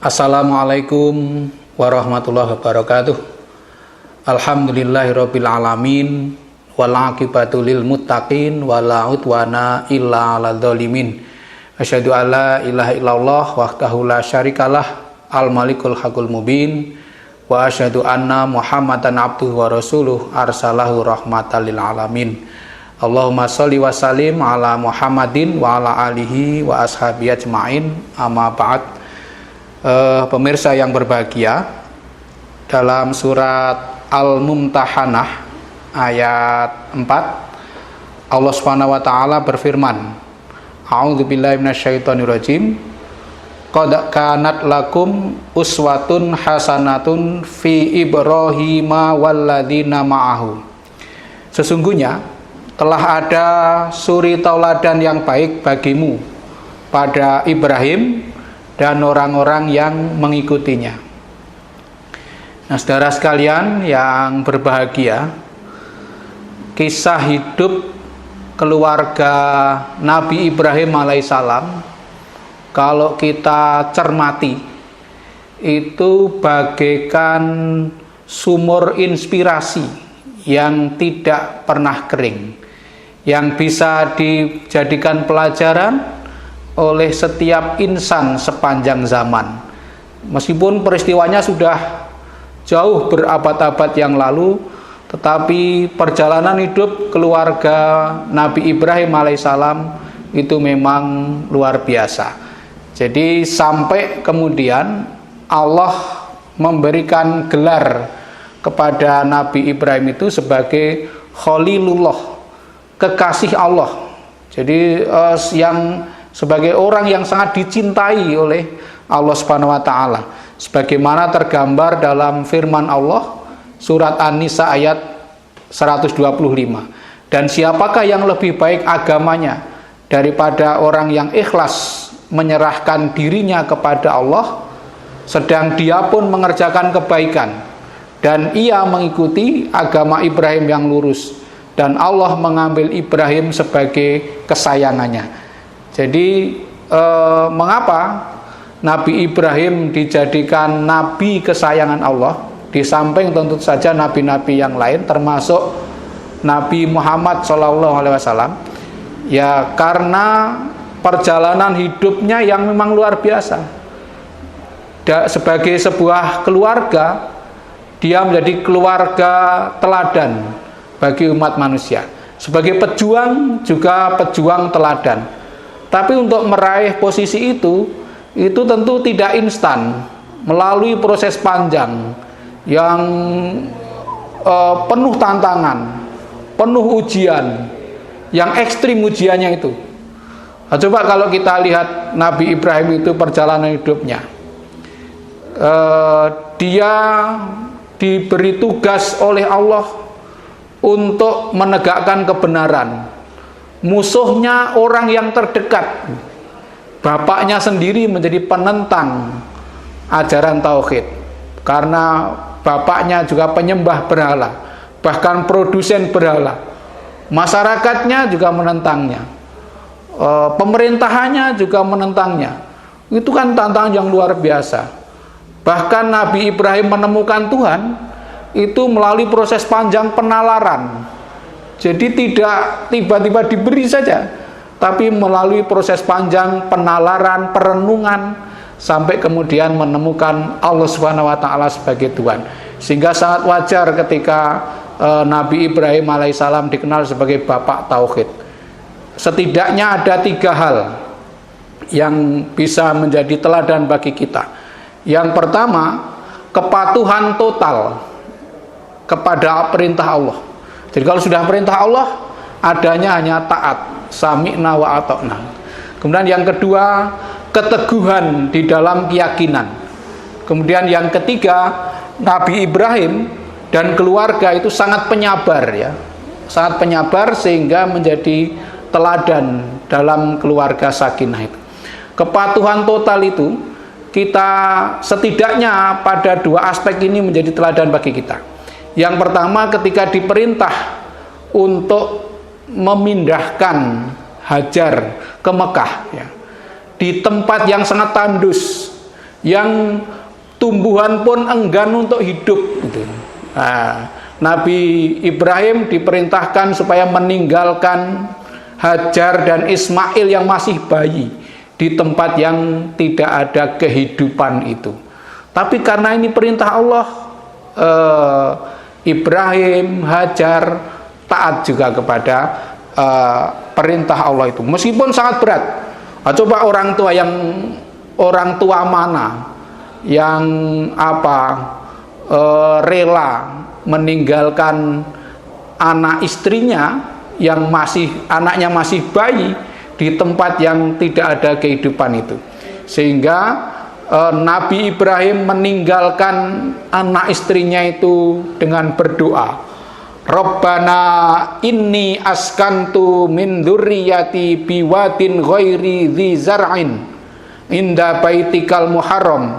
Assalamualaikum warahmatullahi wabarakatuh. Alhamdulillahirabbil alamin wal aqibatu lil muttaqin wala udwana illa 'alal zalimin. Asyhadu alla ilaha illallah wahdahu la syarikalah al malikul haqqul mubin wa asyhadu anna muhammadan abduhu wa rasuluh arsalahu rahmatan lil alamin. Allahumma sholli wa sallim ala Muhammadin wa ala alihi wa ashabihi ajmain. Amma ba'd. Pemirsa yang berbahagia, dalam surat Al-Mumtahanah ayat 4 Allah Subhanahu wa taala berfirman, A'udzubillahi minasyaitonirrajim. Qad kanat lakum uswatun hasanatun fi Ibrahima walladzina ma'ahu. Sesungguhnya telah ada suri tauladan yang baik bagimu pada Ibrahim dan orang-orang yang mengikutinya. Nah, saudara sekalian yang berbahagia, kisah hidup keluarga Nabi Ibrahim alaihissalam, kalau kita cermati, itu bagaikan sumur inspirasi yang tidak pernah kering, yang bisa dijadikan pelajaran oleh setiap insan sepanjang zaman. Meskipun peristiwanya sudah jauh berabad-abad yang lalu, tetapi perjalanan hidup keluarga Nabi Ibrahim alaihissalam itu memang luar biasa. Jadi sampai kemudian Allah memberikan gelar kepada Nabi Ibrahim itu sebagai Khalilullah, kekasih Allah. Jadi yang sebagai orang yang sangat dicintai oleh Allah Subhanahu wa taala, sebagaimana tergambar dalam firman Allah surat An-Nisa ayat 125. Dan siapakah yang lebih baik agamanya daripada orang yang ikhlas menyerahkan dirinya kepada Allah, sedang dia pun mengerjakan kebaikan dan ia mengikuti agama Ibrahim yang lurus, dan Allah mengambil Ibrahim sebagai kesayangannya. Jadi mengapa Nabi Ibrahim dijadikan nabi kesayangan Allah di samping tentu saja nabi-nabi yang lain, termasuk Nabi Muhammad SAW? Ya karena perjalanan hidupnya yang memang luar biasa. Sebagai sebuah keluarga, dia menjadi keluarga teladan bagi umat manusia. Sebagai pejuang juga pejuang teladan. Tapi untuk meraih posisi itu tentu tidak instan, melalui proses panjang yang penuh tantangan, penuh ujian, yang ekstrim ujiannya itu. Nah, coba kalau kita lihat Nabi Ibrahim itu perjalanan hidupnya, dia diberi tugas oleh Allah untuk menegakkan kebenaran. Musuhnya orang yang terdekat, bapaknya sendiri menjadi penentang ajaran tauhid, karena bapaknya juga penyembah berhala, bahkan produsen berhala. Masyarakatnya juga menentangnya, pemerintahannya juga menentangnya. Itu kan tantangan yang luar biasa. Bahkan Nabi Ibrahim menemukan Tuhan itu melalui proses panjang penalaran. Jadi tidak tiba-tiba diberi saja, tapi melalui proses panjang penalaran, perenungan, sampai kemudian menemukan Allah Subhanahu wa taala sebagai Tuhan. Sehingga sangat wajar ketika Nabi Ibrahim alaihissalam dikenal sebagai bapak tauhid. Setidaknya ada 3 hal yang bisa menjadi teladan bagi kita. Yang pertama, kepatuhan total kepada perintah Allah. Jadi kalau sudah perintah Allah, adanya hanya taat, sami'na wa ata'na. Kemudian yang kedua, keteguhan di dalam keyakinan. Kemudian yang ketiga, Nabi Ibrahim dan keluarga itu sangat penyabar, ya, sangat penyabar, sehingga menjadi teladan dalam keluarga sakinah itu. Kepatuhan total itu kita setidaknya pada 2 aspek ini menjadi teladan bagi kita. Yang pertama, ketika diperintah untuk memindahkan Hajar ke Mekah, ya, di tempat yang sangat tandus, yang tumbuhan pun enggan untuk hidup gitu. Nah, Nabi Ibrahim diperintahkan supaya meninggalkan Hajar dan Ismail yang masih bayi di tempat yang tidak ada kehidupan itu. Tapi karena ini perintah Allah, Ibrahim, Hajar taat juga kepada perintah Allah itu, meskipun sangat berat. Nah, coba orang tua mana yang rela meninggalkan anak istrinya yang anaknya masih bayi di tempat yang tidak ada kehidupan itu. Sehingga Nabi Ibrahim meninggalkan anak istrinya itu dengan berdoa, Rabbana inni askantu min dzurriyyati biwadin ghairi dzi zar'in inda baitikal muharram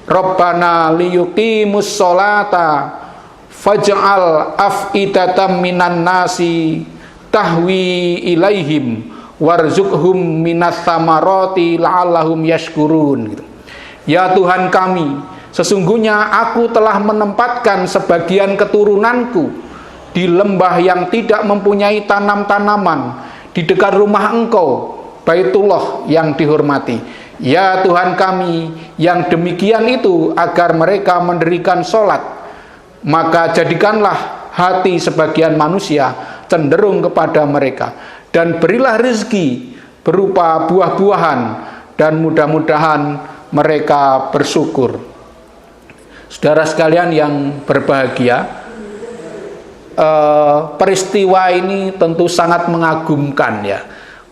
Rabbana liyuqimus sholata faj'al af'idatam minan nasi tahwi ilaihim warzuqhum minas samarati la'allahum yashkurun gitu. Ya Tuhan kami, sesungguhnya aku telah menempatkan sebagian keturunanku di lembah yang tidak mempunyai tanam-tanaman di dekat rumah Engkau, Baitullah yang dihormati. Ya Tuhan kami, yang demikian itu agar mereka mendirikan sholat, maka jadikanlah hati sebagian manusia cenderung kepada mereka, dan berilah rezeki berupa buah-buahan, dan mudah-mudahan mereka bersyukur. Saudara sekalian yang berbahagia, peristiwa ini tentu sangat mengagumkan ya.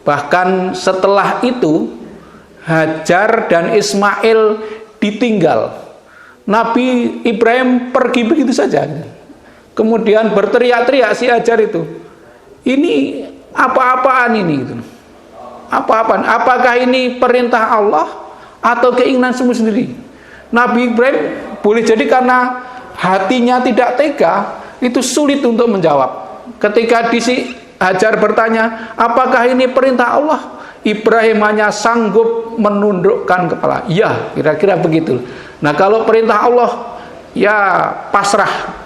Bahkan setelah itu Hajar dan Ismail ditinggal. Nabi Ibrahim pergi begitu saja. Kemudian berteriak-teriak si Hajar itu, ini apa-apaan ini gitu. Apa-apaan? Apakah ini perintah Allah atau keinginan sendiri? Nabi Ibrahim boleh jadi karena hatinya tidak tega, itu sulit untuk menjawab. Ketika si Hajar bertanya, apakah ini perintah Allah? Ibrahim hanya sanggup menundukkan kepala. Ya, kira-kira begitu. Nah, kalau perintah Allah, ya pasrah.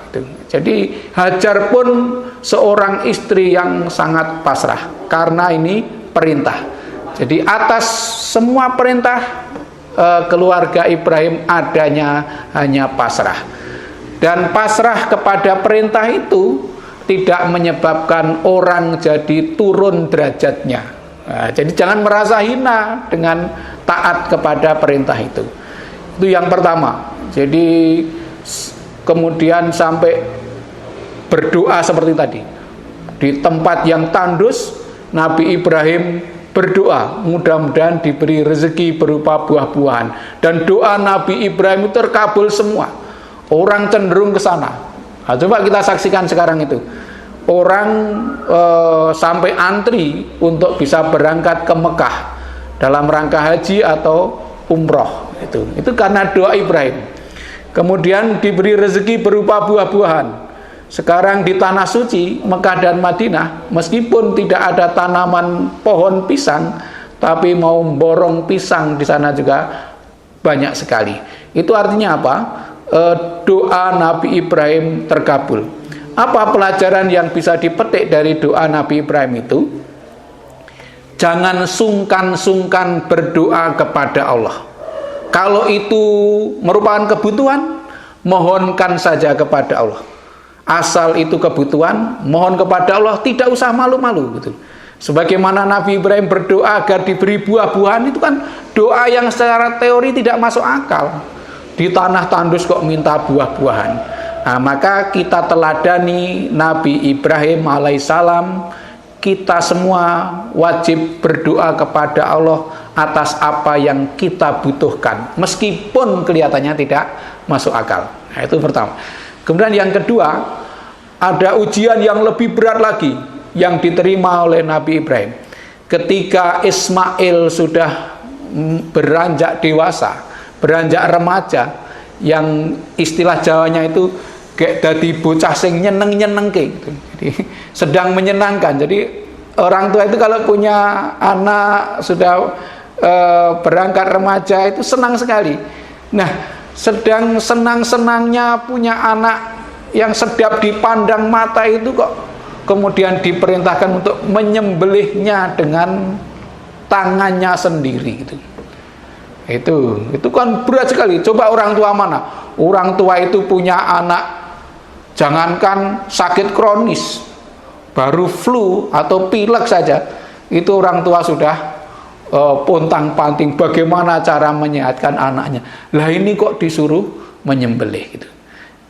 Jadi Hajar pun seorang istri yang sangat pasrah karena ini perintah. Jadi atas semua perintah keluarga Ibrahim adanya hanya pasrah. Dan pasrah kepada perintah itu tidak menyebabkan orang jadi turun derajatnya. Nah, jadi jangan merasa hina dengan taat kepada perintah itu. Itu yang pertama. Jadi kemudian sampai berdoa seperti tadi. Di tempat yang tandus, Nabi Ibrahim berdoa, mudah-mudahan diberi rezeki berupa buah-buahan. Dan doa Nabi Ibrahim itu terkabul semua. Orang cenderung ke sana. Nah, coba kita saksikan sekarang itu. Orang sampai antri untuk bisa berangkat ke Mekah dalam rangka haji atau umroh. Itu karena doa Ibrahim. Kemudian diberi rezeki berupa buah-buahan. Sekarang di tanah suci Mekah dan Madinah, meskipun tidak ada tanaman pohon pisang, tapi mau borong pisang di sana juga banyak sekali. Itu artinya apa? Doa Nabi Ibrahim terkabul. Apa pelajaran yang bisa dipetik dari doa Nabi Ibrahim itu? Jangan sungkan-sungkan berdoa kepada Allah. Kalau itu merupakan kebutuhan, mohonkan saja kepada Allah. Asal itu kebutuhan, mohon kepada Allah, tidak usah malu-malu gitu. Sebagaimana Nabi Ibrahim berdoa agar diberi buah-buahan, itu kan doa yang secara teori tidak masuk akal. Di tanah tandus kok minta buah-buahan. Nah, maka kita teladani Nabi Ibrahim alaihissalam. Kita semua wajib berdoa kepada Allah atas apa yang kita butuhkan, meskipun kelihatannya tidak masuk akal. Nah, itu pertama. Kemudian yang kedua, ada ujian yang lebih berat lagi yang diterima oleh Nabi Ibrahim. Ketika Ismail sudah beranjak dewasa, beranjak remaja, yang istilah Jawanya itu kayak dadi bocah sing nyeneng-nyenengke gitu. Jadi sedang menyenangkan. Jadi orang tua itu kalau punya anak sudah berangkat remaja itu senang sekali. Nah, sedang senang-senangnya punya anak yang sedap dipandang mata itu kok kemudian diperintahkan untuk menyembelihnya dengan tangannya sendiri gitu. Itu kan berat sekali. Coba orang tua mana? Orang tua itu punya anak, jangankan sakit kronis, baru flu atau pilek saja, itu orang tua sudah pontang-panting bagaimana cara menyehatkan anaknya. Lah ini kok disuruh menyembelih gitu.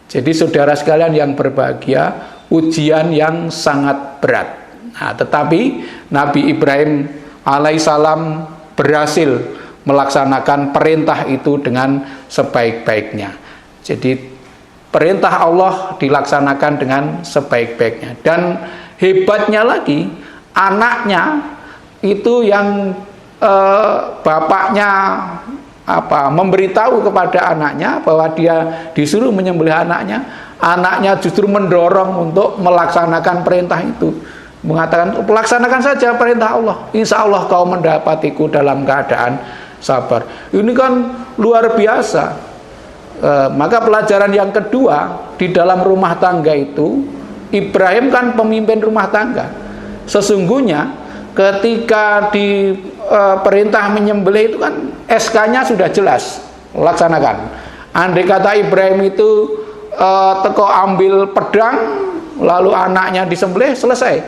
Jadi saudara sekalian yang berbahagia, ujian yang sangat berat. Nah, tetapi Nabi Ibrahim alaihissalam berhasil melaksanakan perintah itu dengan sebaik-baiknya. Jadi perintah Allah dilaksanakan dengan sebaik-baiknya. Dan hebatnya lagi, anaknya itu yang bapaknya memberitahu kepada anaknya bahwa dia disuruh menyembelih anaknya justru mendorong untuk melaksanakan perintah itu, mengatakan laksanakan saja perintah Allah, insya Allah kau mendapatiku dalam keadaan sabar. Ini kan luar biasa. Maka pelajaran yang kedua, di dalam rumah tangga itu Ibrahim kan pemimpin rumah tangga. Sesungguhnya ketika di perintah menyembelih itu kan SK-nya sudah jelas, laksanakan. Andai kata Ibrahim itu teko ambil pedang lalu anaknya disembelih, selesai.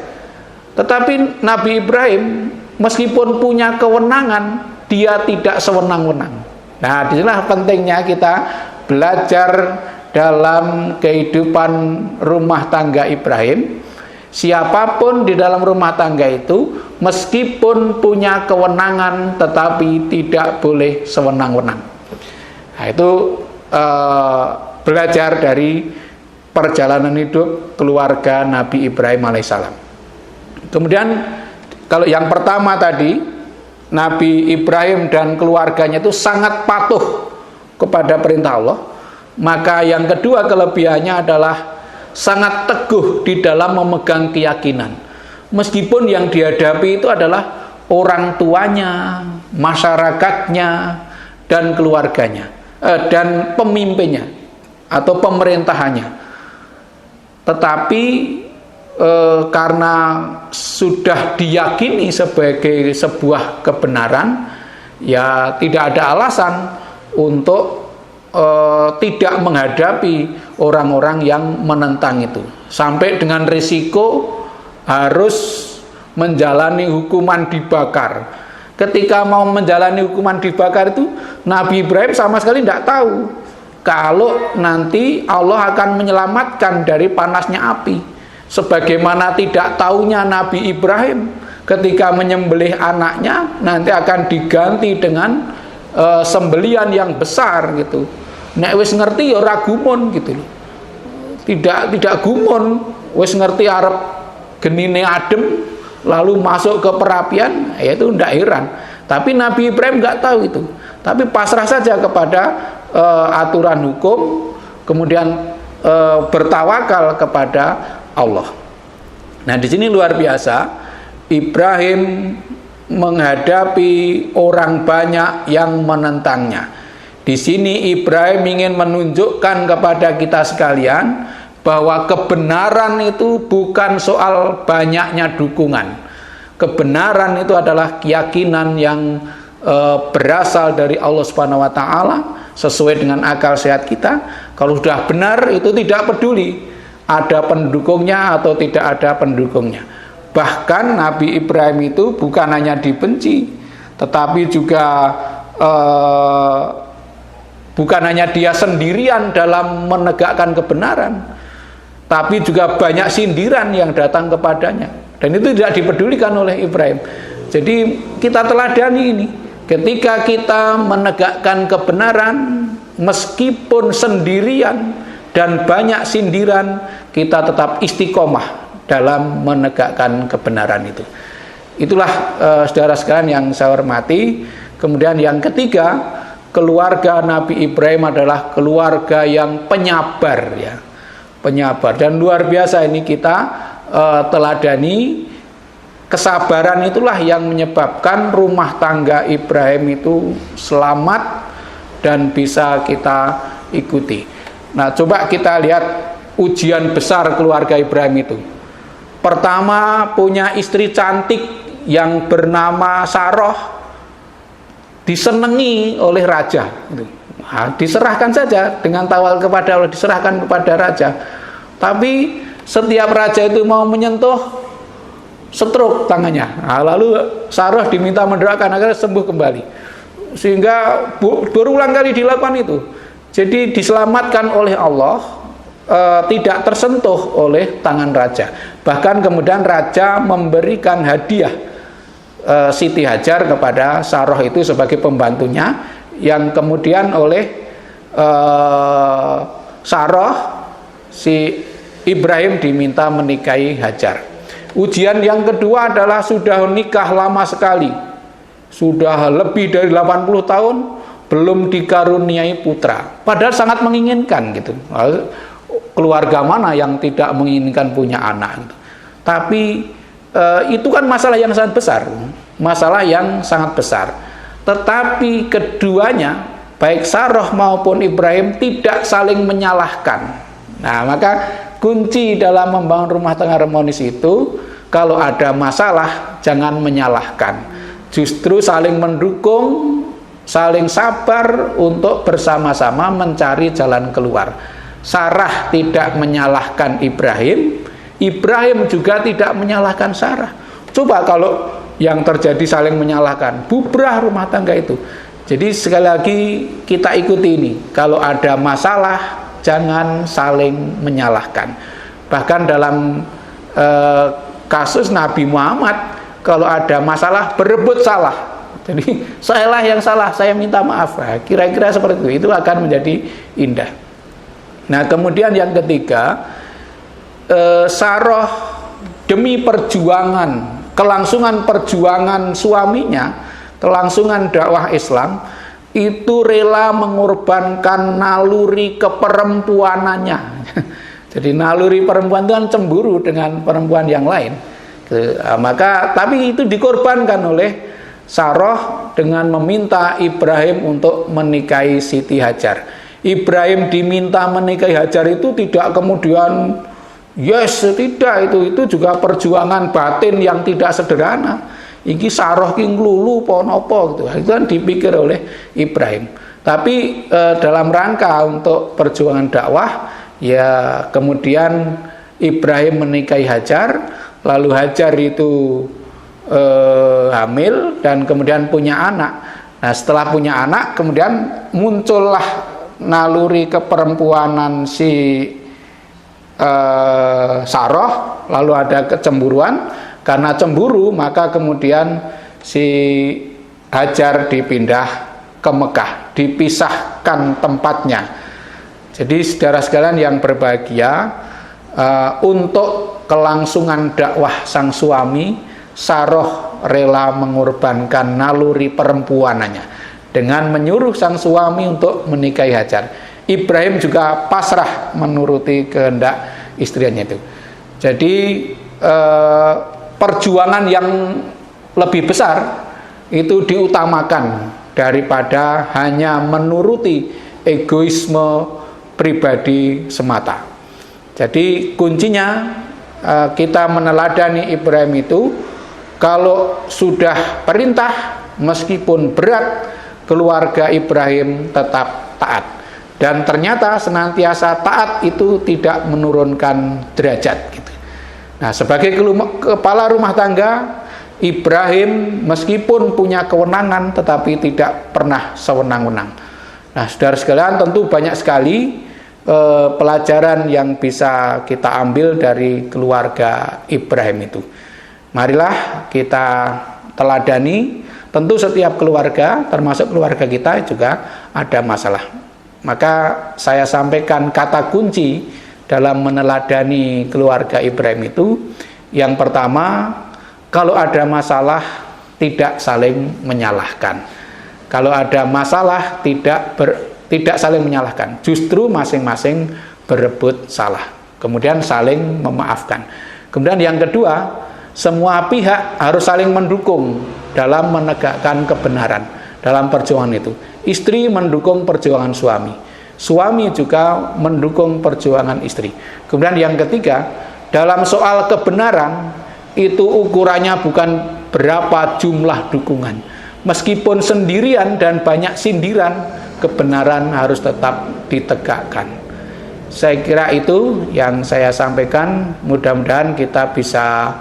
Tetapi Nabi Ibrahim meskipun punya kewenangan, dia tidak sewenang-wenang. Nah, disinilah pentingnya kita belajar dalam kehidupan rumah tangga Ibrahim. Siapapun di dalam rumah tangga itu meskipun punya kewenangan tetapi tidak boleh sewenang-wenang. Nah, itu belajar dari perjalanan hidup keluarga Nabi Ibrahim alaihissalam. Kemudian kalau yang pertama tadi, Nabi Ibrahim dan keluarganya itu sangat patuh kepada perintah Allah. Maka yang kedua kelebihannya adalah sangat teguh di dalam memegang keyakinan. Meskipun yang dihadapi itu adalah orang tuanya, masyarakatnya, dan keluarganya, dan pemimpinnya atau pemerintahannya. Tetapi karena sudah diyakini sebagai sebuah kebenaran, ya tidak ada alasan untuk tidak menghadapi orang-orang yang menentang itu, sampai dengan risiko harus menjalani hukuman dibakar. Ketika mau menjalani hukuman dibakar itu, Nabi Ibrahim sama sekali tidak tahu kalau nanti Allah akan menyelamatkan dari panasnya api. Sebagaimana tidak tahunya Nabi Ibrahim ketika menyembelih anaknya nanti akan diganti dengan sembelian yang besar gitu. Nek wis ngerti ya ora gumun gitu loh. Tidak gumun, wis ngerti arep genine adem lalu masuk ke perapian, ya itu ndak heran. Tapi Nabi Ibrahim nggak tahu itu. Tapi pasrah saja kepada aturan hukum, kemudian bertawakal kepada Allah. Nah, di sini luar biasa, Ibrahim menghadapi orang banyak yang menentangnya. Di sini Ibrahim ingin menunjukkan kepada kita sekalian bahwa kebenaran itu bukan soal banyaknya dukungan. Kebenaran itu adalah keyakinan yang berasal dari Allah Subhanahu wa taala sesuai dengan akal sehat kita. Kalau sudah benar itu tidak peduli ada pendukungnya atau tidak ada pendukungnya. Bahkan Nabi Ibrahim itu bukan hanya dibenci, tetapi juga bukan hanya dia sendirian dalam menegakkan kebenaran, tapi juga banyak sindiran yang datang kepadanya, dan itu tidak dipedulikan oleh Ibrahim. Jadi kita teladani ini, ketika kita menegakkan kebenaran meskipun sendirian dan banyak sindiran, kita tetap istiqomah dalam menegakkan kebenaran itu. Itulah saudara sekalian yang saya hormati. Kemudian yang ketiga, keluarga Nabi Ibrahim adalah keluarga yang penyabar, ya, penyabar. Dan luar biasa ini kita teladani. Kesabaran itulah yang menyebabkan rumah tangga Ibrahim itu selamat dan bisa kita ikuti. Nah, coba kita lihat ujian besar keluarga Ibrahim itu. Pertama, punya istri cantik yang bernama Saroh, disenangi oleh raja. Nah, diserahkan saja dengan tawal kepada Allah, diserahkan kepada raja. Tapi setiap raja itu mau menyentuh, stroke tangannya. Nah, lalu Saroh diminta mendoakan agar sembuh kembali. Sehingga berulang kali dilakukan itu. Jadi diselamatkan oleh Allah, tidak tersentuh oleh tangan raja. Bahkan kemudian raja memberikan hadiah Siti Hajar kepada Saroh itu sebagai pembantunya, yang kemudian oleh Saroh si Ibrahim diminta menikahi Hajar. Ujian yang kedua adalah sudah nikah lama sekali, sudah lebih dari 80 tahun belum dikaruniai putra, padahal sangat menginginkan gitu. Keluarga mana yang tidak menginginkan punya anak gitu. Tapi itu kan masalah yang sangat besar, masalah yang sangat besar. Tetapi keduanya, baik Saroh maupun Ibrahim, tidak saling menyalahkan. Nah, maka kunci dalam membangun rumah tangga harmonis itu, kalau ada masalah jangan menyalahkan, justru saling mendukung, saling sabar untuk bersama-sama mencari jalan keluar. Sarah tidak menyalahkan Ibrahim, Ibrahim juga tidak menyalahkan Sarah. Coba kalau yang terjadi saling menyalahkan, bubrah rumah tangga itu. Jadi sekali lagi kita ikuti ini, kalau ada masalah jangan saling menyalahkan. Bahkan dalam kasus Nabi Muhammad, kalau ada masalah berebut salah. Jadi sayalah yang salah, saya minta maaf. Kira-kira seperti itu akan menjadi indah. Nah, kemudian yang ketiga, Saroh demi perjuangan, kelangsungan perjuangan suaminya, kelangsungan dakwah Islam, itu rela mengorbankan naluri keperempuanannya. Jadi naluri perempuan itu kan cemburu dengan perempuan yang lain. Maka tapi itu dikorbankan oleh Saroh dengan meminta Ibrahim untuk menikahi Siti Hajar. Ibrahim diminta menikahi Hajar itu tidak kemudian yes, tidak, itu juga perjuangan batin yang tidak sederhana. Iki Saroh ki nglulu apa napa gitu. Itu kan dipikir oleh Ibrahim. Tapi dalam rangka untuk perjuangan dakwah, ya kemudian Ibrahim menikahi Hajar, lalu Hajar itu hamil dan kemudian punya anak. Nah, setelah punya anak kemudian muncullah naluri keperempuanan si Saroh, lalu ada kecemburuan. Karena cemburu maka kemudian si Hajar dipindah ke Mekah, dipisahkan tempatnya. Jadi saudara sekalian yang berbahagia, untuk kelangsungan dakwah sang suami, Saroh rela mengorbankan naluri perempuanannya dengan menyuruh sang suami untuk menikahi Hajar. Ibrahim juga pasrah menuruti kehendak istrinya itu. Jadi perjuangan yang lebih besar itu diutamakan daripada hanya menuruti egoisme pribadi semata. Jadi kuncinya kita meneladani Ibrahim itu, kalau sudah perintah meskipun berat, keluarga Ibrahim tetap taat. Dan ternyata senantiasa taat itu tidak menurunkan derajat gitu. Nah, sebagai kepala rumah tangga, Ibrahim meskipun punya kewenangan tetapi tidak pernah sewenang-wenang. Nah, saudara sekalian, tentu banyak sekali pelajaran yang bisa kita ambil dari keluarga Ibrahim itu. Marilah kita teladani. Tentu setiap keluarga, termasuk keluarga kita juga ada masalah. Maka saya sampaikan kata kunci dalam meneladani keluarga Ibrahim itu, yang pertama, kalau ada masalah tidak saling menyalahkan. Kalau ada masalah tidak saling menyalahkan, justru masing-masing berebut salah. Kemudian saling memaafkan. Kemudian yang kedua, semua pihak harus saling mendukung dalam menegakkan kebenaran dalam perjuangan itu. Istri mendukung perjuangan suami. Suami juga mendukung perjuangan istri. Kemudian yang ketiga, dalam soal kebenaran, itu ukurannya bukan berapa jumlah dukungan. Meskipun sendirian dan banyak sindiran, kebenaran harus tetap ditegakkan. Saya kira itu yang saya sampaikan. Mudah-mudahan kita bisa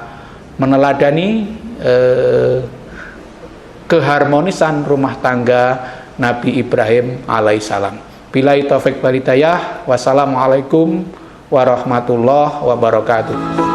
meneladani keharmonisan rumah tangga Nabi Ibrahim alaihissalam. Billahi taufik wal hidayah. Wassalamualaikum warahmatullahi wabarakatuh.